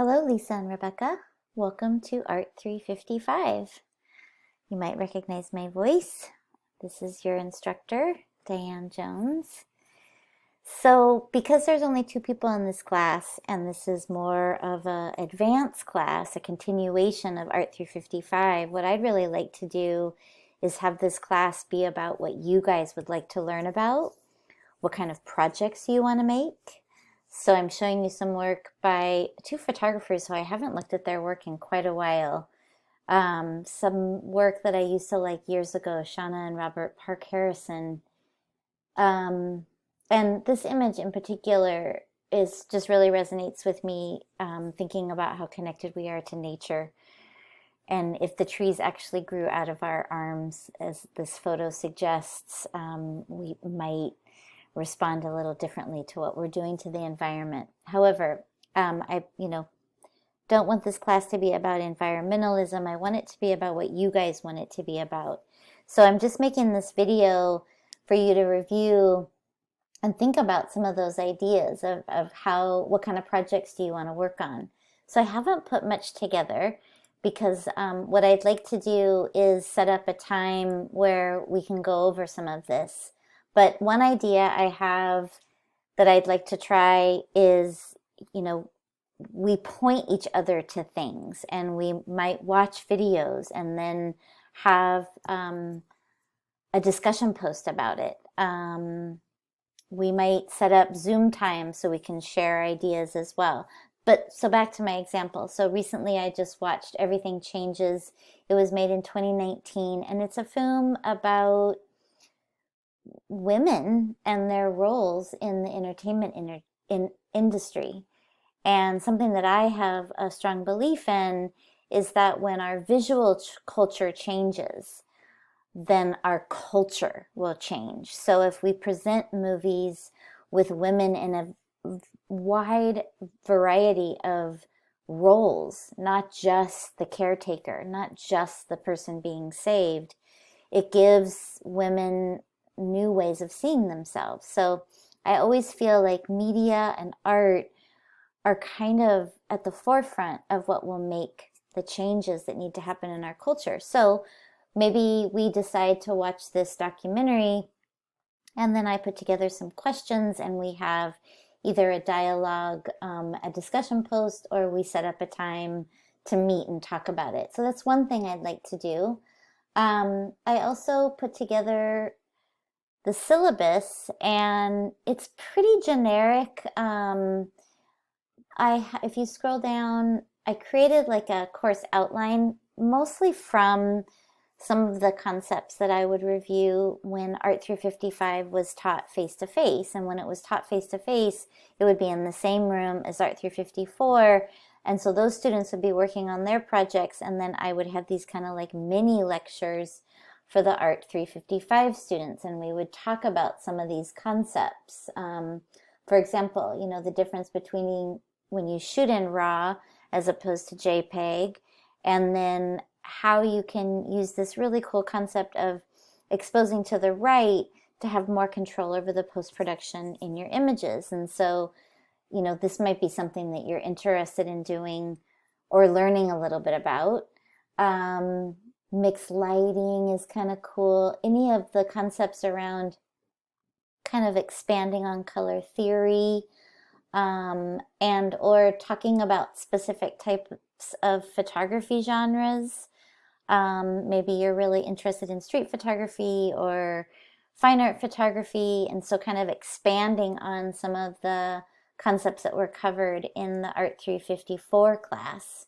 Hello, Lisa and Rebecca. Welcome to Art 355. You might recognize my voice. This is your instructor, Diane Jones. So, because there's only two people in this class, and this is more of an advanced class, a continuation of Art 355, what I'd really like to do is have this class be about what you guys would like to learn about, what kind of projects you want to make. So I'm showing you some work by two photographers who I haven't looked at their work in quite a while. Some work that I used to like years ago, Shauna and Robert Park Harrison. And this image in particular is just really resonates with me, thinking about how connected we are to nature. And if the trees actually grew out of our arms, as this photo suggests, we might respond a little differently to what we're doing to the environment. However, I don't want this class to be about environmentalism. I want it to be about what you guys want it to be about. So I'm just making this video for you to review and think about some of those ideas of what kind of projects do you want to work on. So I haven't put much together because what I'd like to do is set up a time where we can go over some of this. But one idea I have that I'd like to try is, we point each other to things, and we might watch videos and then have a discussion post about it. We might set up Zoom time so we can share ideas as well. But so back to my example. So recently I just watched Everything Changes. It was made in 2019, and it's a film about women and their roles in the entertainment industry. And something that I have a strong belief in is that when our visual culture changes, then our culture will change. So if we present movies with women in a wide variety of roles, not just the caretaker, not just the person being saved, it gives women new ways of seeing themselves. So I always feel like media and art are kind of at the forefront of what will make the changes that need to happen in our culture. So maybe we decide to watch this documentary, and then I put together some questions, and we have either a dialogue, a discussion post, or we set up a time to meet and talk about it. So that's one thing I'd like to do. I also put together the syllabus, and it's pretty generic. If you scroll down, I created like a course outline, mostly from some of the concepts that I would review when Art 355 was taught face-to-face. And when it was taught face-to-face, it would be in the same room as Art 354. And so those students would be working on their projects, and then I would have these kind of like mini lectures for the Art 355 students, and we would talk about some of these concepts. For example, the difference between when you shoot in RAW as opposed to JPEG, and then how you can use this really cool concept of exposing to the right to have more control over the post-production in your images. And so, this might be something that you're interested in doing or learning a little bit about. Mixed lighting is kind of cool. Any of the concepts around kind of expanding on color theory, and or talking about specific types of photography genres. Maybe you're really interested in street photography or fine art photography, and so kind of expanding on some of the concepts that were covered in the Art 354 class.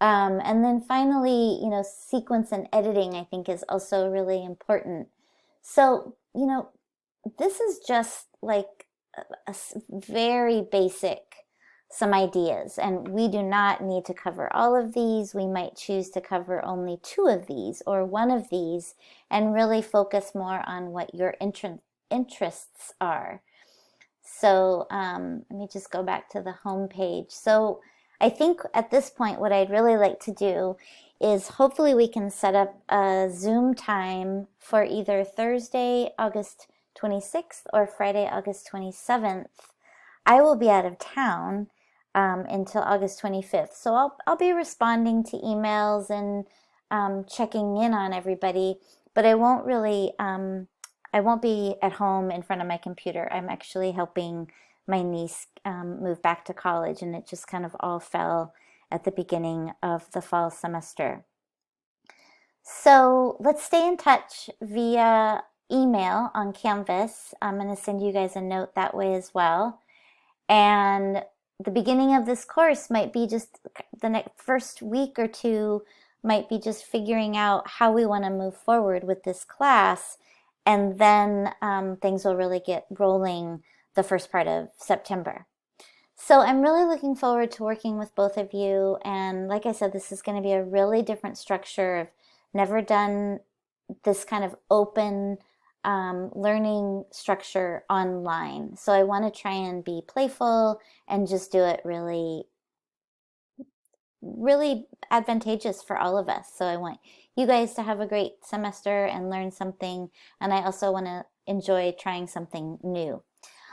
And then finally, sequence and editing, I think, is also really important. So, this is just like a very basic, some ideas, and we do not need to cover all of these. We might choose to cover only two of these or one of these and really focus more on what your interests are. So let me just go back to the home page. So I think at this point, what I'd really like to do is hopefully we can set up a Zoom time for either Thursday, August 26th or Friday, August 27th. I will be out of town. until August 25th. So I'll be responding to emails and checking in on everybody, but I won't be at home in front of my computer. I'm actually helping my niece move back to college, and it just kind of all fell at the beginning of the fall semester. So let's stay in touch via email on Canvas. I'm going to send you guys a note that way as well. And the beginning of this course might be just the next first week or two might be just figuring out how we want to move forward with this class. And then things will really get rolling the first part of September. So I'm really looking forward to working with both of you. And like I said, this is going to be a really different structure. I've never done this kind of open learning structure online. So I want to try and be playful and just do it really, really advantageous for all of us. So I want you guys to have a great semester and learn something. And I also want to enjoy trying something new.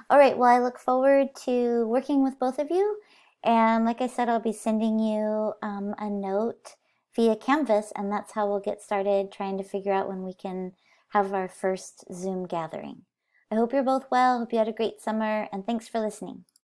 All right, well, I look forward to working with both of you. And like I said, I'll be sending you a note via Canvas, and that's how we'll get started trying to figure out when we can have our first Zoom gathering. I hope you're both well. Hope you had a great summer, and thanks for listening.